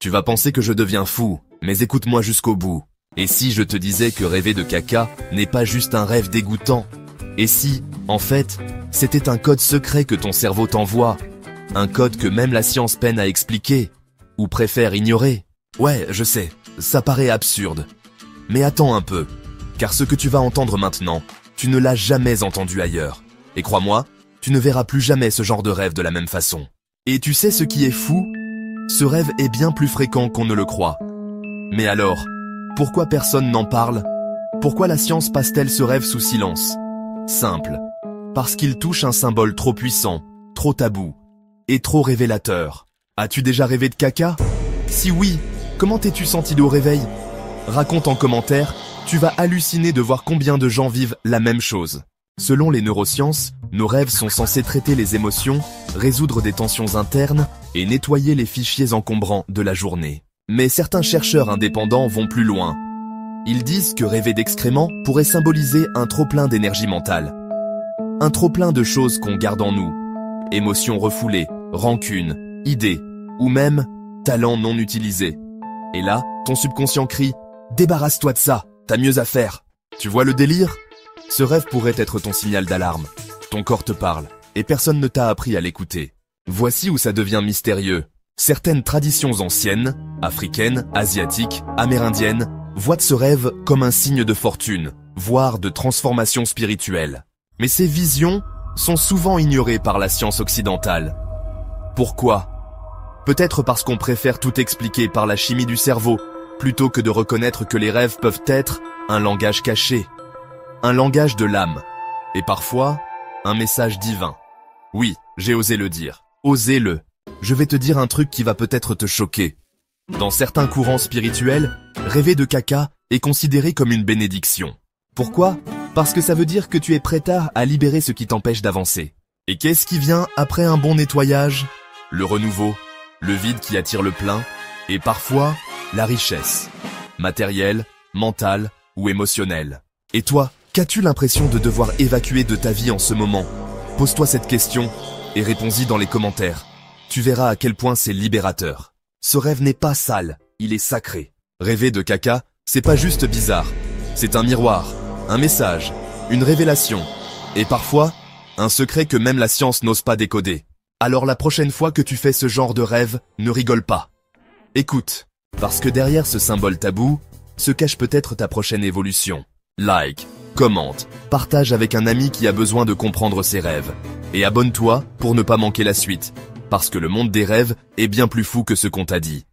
Tu vas penser que je deviens fou, mais écoute-moi jusqu'au bout. Et si je te disais que rêver de caca n'est pas juste un rêve dégoûtant? Et si, en fait, c'était un code secret que ton cerveau t'envoie? Un code que même la science peine à expliquer? Ou préfère ignorer? Ouais, je sais, ça paraît absurde. Mais attends un peu, car ce que tu vas entendre maintenant, tu ne l'as jamais entendu ailleurs. Et crois-moi, tu ne verras plus jamais ce genre de rêve de la même façon. Et tu sais ce qui est fou? Ce rêve est bien plus fréquent qu'on ne le croit. Mais alors, pourquoi personne n'en parle? Pourquoi la science passe-t-elle ce rêve sous silence? Simple. Parce qu'il touche un symbole trop puissant, trop tabou, et trop révélateur. As-tu déjà rêvé de caca? Si oui, comment t'es-tu senti au réveil? Raconte en commentaire, tu vas halluciner de voir combien de gens vivent la même chose. Selon les neurosciences, nos rêves sont censés traiter les émotions, résoudre des tensions internes et nettoyer les fichiers encombrants de la journée. Mais certains chercheurs indépendants vont plus loin. Ils disent que rêver d'excréments pourrait symboliser un trop-plein d'énergie mentale. Un trop-plein de choses qu'on garde en nous. Émotions refoulées, rancune, idées, ou même talents non utilisés. Et là, ton subconscient crie « Débarrasse-toi de ça, t'as mieux à faire ». Tu vois le délire? Ce rêve pourrait être ton signal d'alarme. Ton corps te parle, et personne ne t'a appris à l'écouter. Voici où ça devient mystérieux. Certaines traditions anciennes, africaines, asiatiques, amérindiennes, voient ce rêve comme un signe de fortune, voire de transformation spirituelle. Mais ces visions sont souvent ignorées par la science occidentale. Pourquoi? Peut-être parce qu'on préfère tout expliquer par la chimie du cerveau, plutôt que de reconnaître que les rêves peuvent être un langage caché, un langage de l'âme, et parfois, un message divin. Oui, j'ai osé le dire. Osez-le. Je vais te dire un truc qui va peut-être te choquer. Dans certains courants spirituels, rêver de caca est considéré comme une bénédiction. Pourquoi? Parce que ça veut dire que tu es prêt à libérer ce qui t'empêche d'avancer. Et qu'est-ce qui vient après un bon nettoyage? Le renouveau, le vide qui attire le plein, et parfois, la richesse. Matérielle, mentale ou émotionnelle. Et toi, qu'as-tu l'impression de devoir évacuer de ta vie en ce moment? Pose-toi cette question et réponds-y dans les commentaires. Tu verras à quel point c'est libérateur. Ce rêve n'est pas sale, il est sacré. Rêver de caca, c'est pas juste bizarre. C'est un miroir, un message, une révélation. Et parfois, un secret que même la science n'ose pas décoder. Alors la prochaine fois que tu fais ce genre de rêve, ne rigole pas. Écoute, parce que derrière ce symbole tabou, se cache peut-être ta prochaine évolution. Like, commente, partage avec un ami qui a besoin de comprendre ses rêves. Et abonne-toi pour ne pas manquer la suite. Parce que le monde des rêves est bien plus fou que ce qu'on t'a dit.